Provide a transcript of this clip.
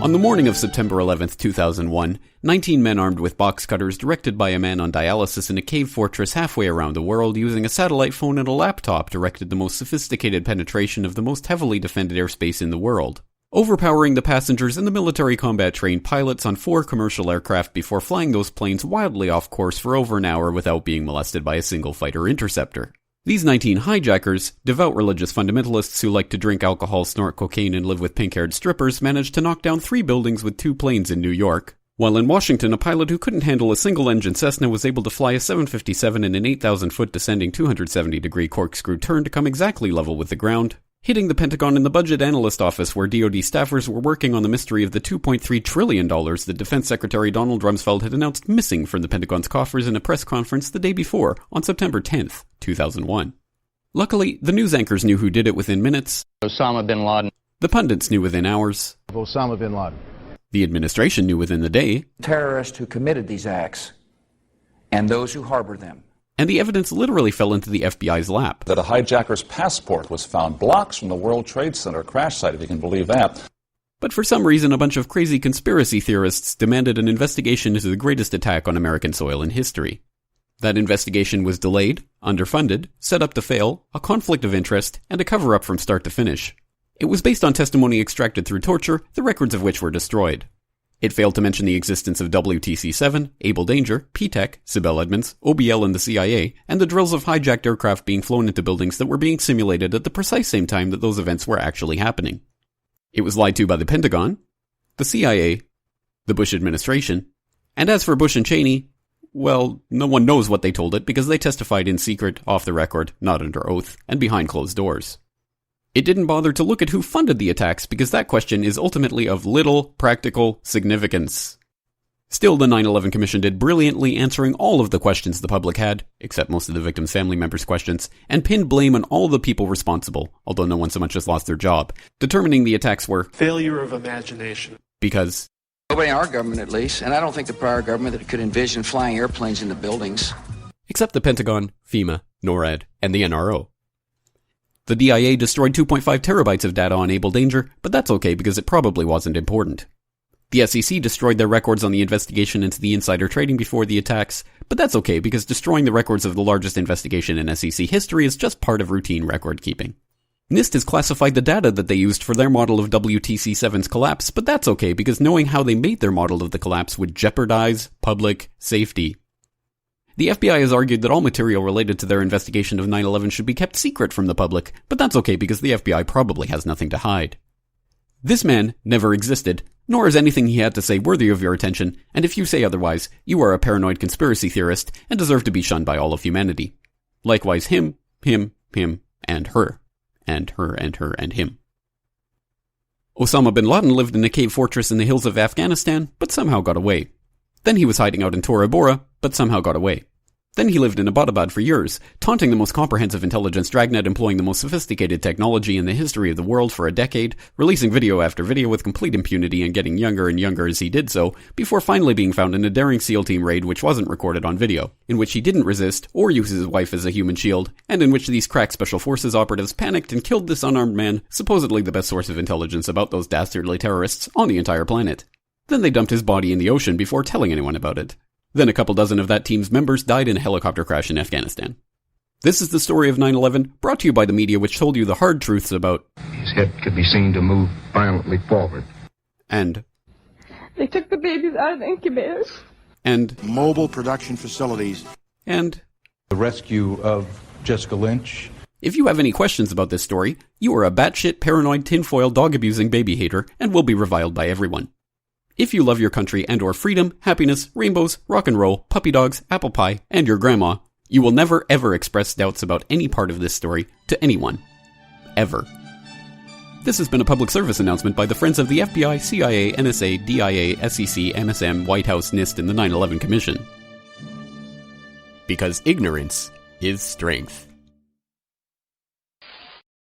On the morning of September 11, 2001, 19 men armed with boxcutters directed by a man on dialysis in a cave fortress halfway around the world using a satellite phone and a laptop directed the most sophisticated penetration of the most heavily defended airspace in the world, overpowering the passengers and the military combat-trained pilots on 4 commercial aircraft before flying those planes wildly off course for over an hour without being molested by a single fighter interceptor. These 19 hijackers, devout religious fundamentalists who like to drink alcohol, snort cocaine, and live with pink-haired strippers, managed to knock down 3 buildings with 2 planes in New York, while in Washington a pilot who couldn't handle a single-engine Cessna was able to fly a 757 in an 8,000-foot descending 270-degree corkscrew turn to come exactly level with the ground, hitting the Pentagon in the budget analyst office where DoD staffers were working on the mystery of the $2.3 trillion that Defense Secretary Donald Rumsfeld had announced missing from the Pentagon's coffers in a press conference the day before, on September 10th, 2001. Luckily, the news anchors knew who did it within minutes. Osama bin Laden. The pundits knew within hours. Osama bin Laden. The administration knew within the day. Terrorists who committed these acts and those who harbor them. And the evidence literally fell into the FBI's lap. That a hijacker's passport was found blocks from the World Trade Center crash site, if you can believe that. But for some reason, a bunch of crazy conspiracy theorists demanded an investigation into the greatest attack on American soil in history. That investigation was delayed, underfunded, set up to fail, a conflict of interest, and a cover-up from start to finish. It was based on testimony extracted through torture, the records of which were destroyed. It failed to mention the existence of WTC-7, Able Danger, P-TECH, Sibel Edmonds, OBL and the CIA, and the drills of hijacked aircraft being flown into buildings that were being simulated at the precise same time that those events were actually happening. It was lied to by the Pentagon, the CIA, the Bush administration, and as for Bush and Cheney, well, no one knows what they told it because they testified in secret, off the record, not under oath, and behind closed doors. It didn't bother to look at who funded the attacks because that question is ultimately of little practical significance. Still, the 9/11 Commission did brilliantly answering all of the questions the public had, except most of the victims' family members' questions, and pinned blame on all the people responsible, although no one so much as lost their job, determining the attacks were failure of imagination. Because nobody in our government, at least, and I don't think the prior government that could envision flying airplanes into buildings. Except the Pentagon, FEMA, NORAD, and the NRO. The DIA destroyed 2.5 terabytes of data on Able Danger, but that's okay because it probably wasn't important. The SEC destroyed their records on the investigation into the insider trading before the attacks, but that's okay because destroying the records of the largest investigation in SEC history is just part of routine record keeping. NIST has classified the data that they used for their model of WTC-7's collapse, but that's okay because knowing how they made their model of the collapse would jeopardize public safety. The FBI has argued that all material related to their investigation of 9/11 should be kept secret from the public, but that's okay because the FBI probably has nothing to hide. This man never existed, nor is anything he had to say worthy of your attention, and if you say otherwise, you are a paranoid conspiracy theorist and deserve to be shunned by all of humanity. Likewise him, and her. And her, and her, and him. Osama bin Laden lived in a cave fortress in the hills of Afghanistan, but somehow got away. Then he was hiding out in Tora Bora, but somehow got away. Then he lived in Abbottabad for years, taunting the most comprehensive intelligence dragnet employing the most sophisticated technology in the history of the world for a decade, releasing video after video with complete impunity and getting younger and younger as he did so, before finally being found in a daring SEAL team raid which wasn't recorded on video, in which he didn't resist or use his wife as a human shield, and in which these crack special forces operatives panicked and killed this unarmed man, supposedly the best source of intelligence about those dastardly terrorists on the entire planet. Then they dumped his body in the ocean before telling anyone about it. Then a couple dozen of that team's members died in a helicopter crash in Afghanistan. This is the story of 9/11, brought to you by the media which told you the hard truths about his head could be seen to move violently forward. And they took the babies out of the incubators. And mobile production facilities. And the rescue of Jessica Lynch. If you have any questions about this story, you are a batshit paranoid tinfoil dog-abusing baby hater and will be reviled by everyone. If you love your country and or freedom, happiness, rainbows, rock and roll, puppy dogs, apple pie, and your grandma, you will never ever express doubts about any part of this story to anyone. Ever. This has been a public service announcement by the Friends of the FBI, CIA, NSA, DIA, SEC, MSM, White House, NIST, and the 9/11 Commission. Because ignorance is strength.